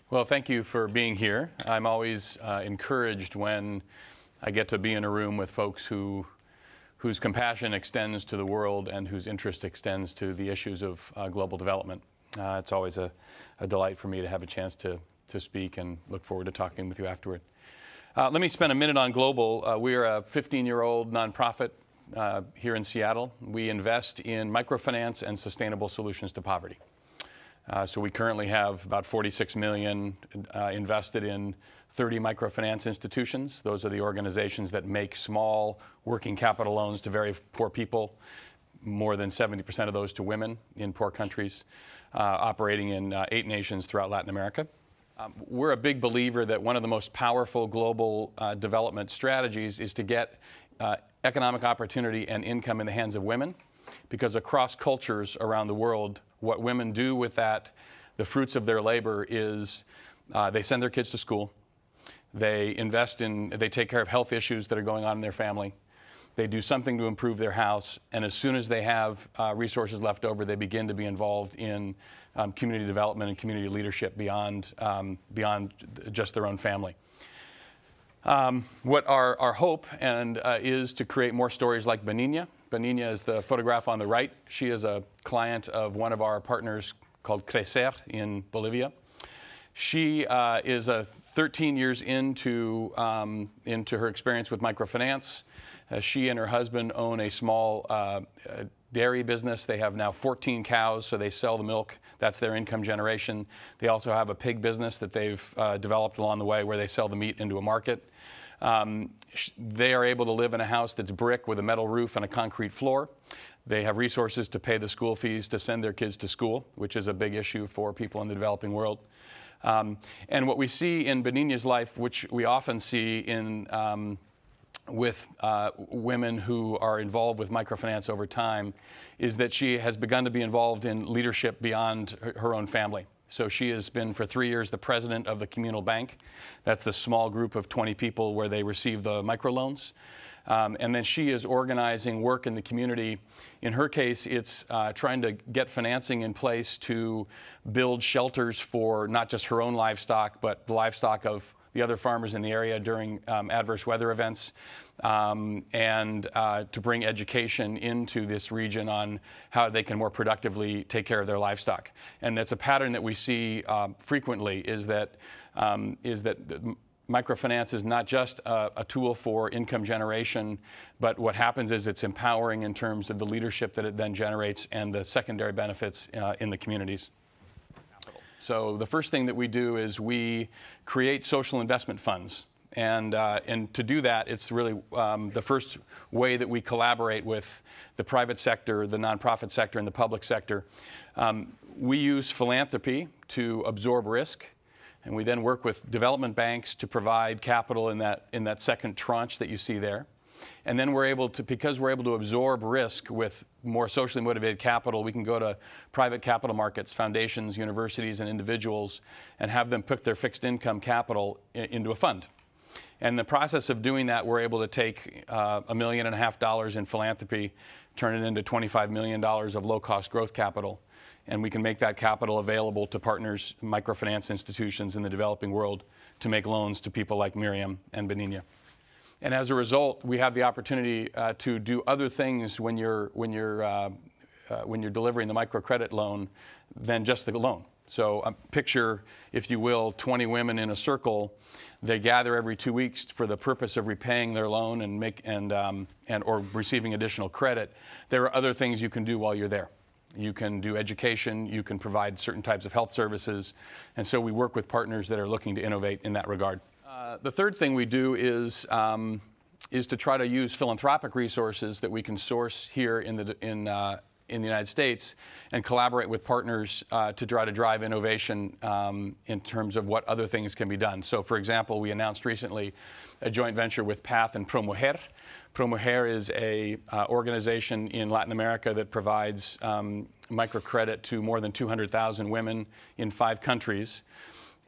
Well, thank you for being here. I'm always encouraged when I get to be in a room with folks whose compassion extends to the world and whose interest extends to the issues of global development. It's always a delight for me to have a chance to speak, and look forward to talking with you afterward. Let me spend a minute on global. We are a 15-year-old nonprofit here in Seattle. We invest in microfinance and sustainable solutions to poverty. So we currently have about $46 million invested in 30 microfinance institutions. Those are the organizations that make small working capital loans to very poor people, more than 70% of those to women in poor countries, operating in 8 nations throughout Latin America. We're a big believer that one of the most powerful global development strategies is to get economic opportunity and income in the hands of women, because across cultures around the world, what women do with that, the fruits of their labor, is they send their kids to school, they take care of health issues that are going on in their family, they do something to improve their house, and as soon as they have resources left over, they begin to be involved in community development and community leadership beyond just their own family. What our hope is to create more stories like Benigna. Benigna is the photograph on the right. She is a client of one of our partners called Crecer in Bolivia. She is 13 years into her experience with microfinance. She and her husband own a small dairy business. They have now 14 cows, so they sell the milk. That's their income generation. They also have a pig business that they've developed along the way, where they sell the meat into a market. They are able to live in a house that's brick with a metal roof and a concrete floor. They have resources to pay the school fees to send their kids to school, which is a big issue for people in the developing world. And what we see in Benigna's life, which we often see with women who are involved with microfinance over time, is that she has begun to be involved in leadership beyond her own family. So she has been for 3 years the president of the communal bank. That's the small group of 20 people where they receive the microloans. And then she is organizing work in the community. In her case, it's trying to get financing in place to build shelters for not just her own livestock, but the livestock of the other farmers in the area during adverse weather events, and to bring education into this region on how they can more productively take care of their livestock. And it's a pattern that we see frequently, is that microfinance is not just a tool for income generation, but what happens is it's empowering in terms of the leadership that it then generates and the secondary benefits in the communities. So the first thing that we do is we create social investment funds. And to do that, it's really the first way that we collaborate with the private sector, the nonprofit sector, and the public sector. We use philanthropy to absorb risk, and we then work with development banks to provide capital in that second tranche that you see there. And then because we're able to absorb risk with more socially motivated capital, we can go to private capital markets, foundations, universities, and individuals, and have them put their fixed income capital into a fund. And in the process of doing that, we're able to take $1.5 million in philanthropy, turn it into $25 million of low-cost growth capital, and we can make that capital available to partners, microfinance institutions in the developing world, to make loans to people like Miriam and Benigna. And as a result, we have the opportunity to do other things when you're delivering the microcredit loan than just the loan. So picture, if you will, 20 women in a circle. They gather every 2 weeks for the purpose of repaying their loan or receiving additional credit. There are other things you can do while you're there. You can do education, you can provide certain types of health services, and so we work with partners that are looking to innovate in that regard. The third thing we do is to try to use philanthropic resources that we can source here in the United States and collaborate with partners to try to drive innovation in terms of what other things can be done. So, for example, we announced recently a joint venture with PATH and ProMujer. ProMujer is an organization in Latin America that provides microcredit to more than 200,000 women in 5 countries.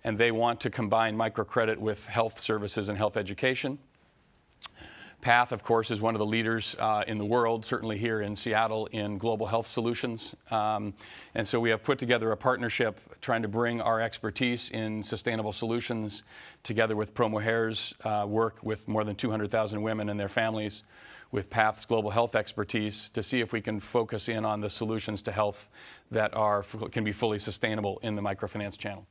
And they want to combine microcredit with health services and health education. Path, of course, is one of the leaders in the world, certainly here in Seattle, in global health solutions. And so we have put together a partnership trying to bring our expertise in sustainable solutions together with Promujer's work with more than 200,000 women and their families, with Path's global health expertise, to see if we can focus in on the solutions to health that can be fully sustainable in the microfinance channel.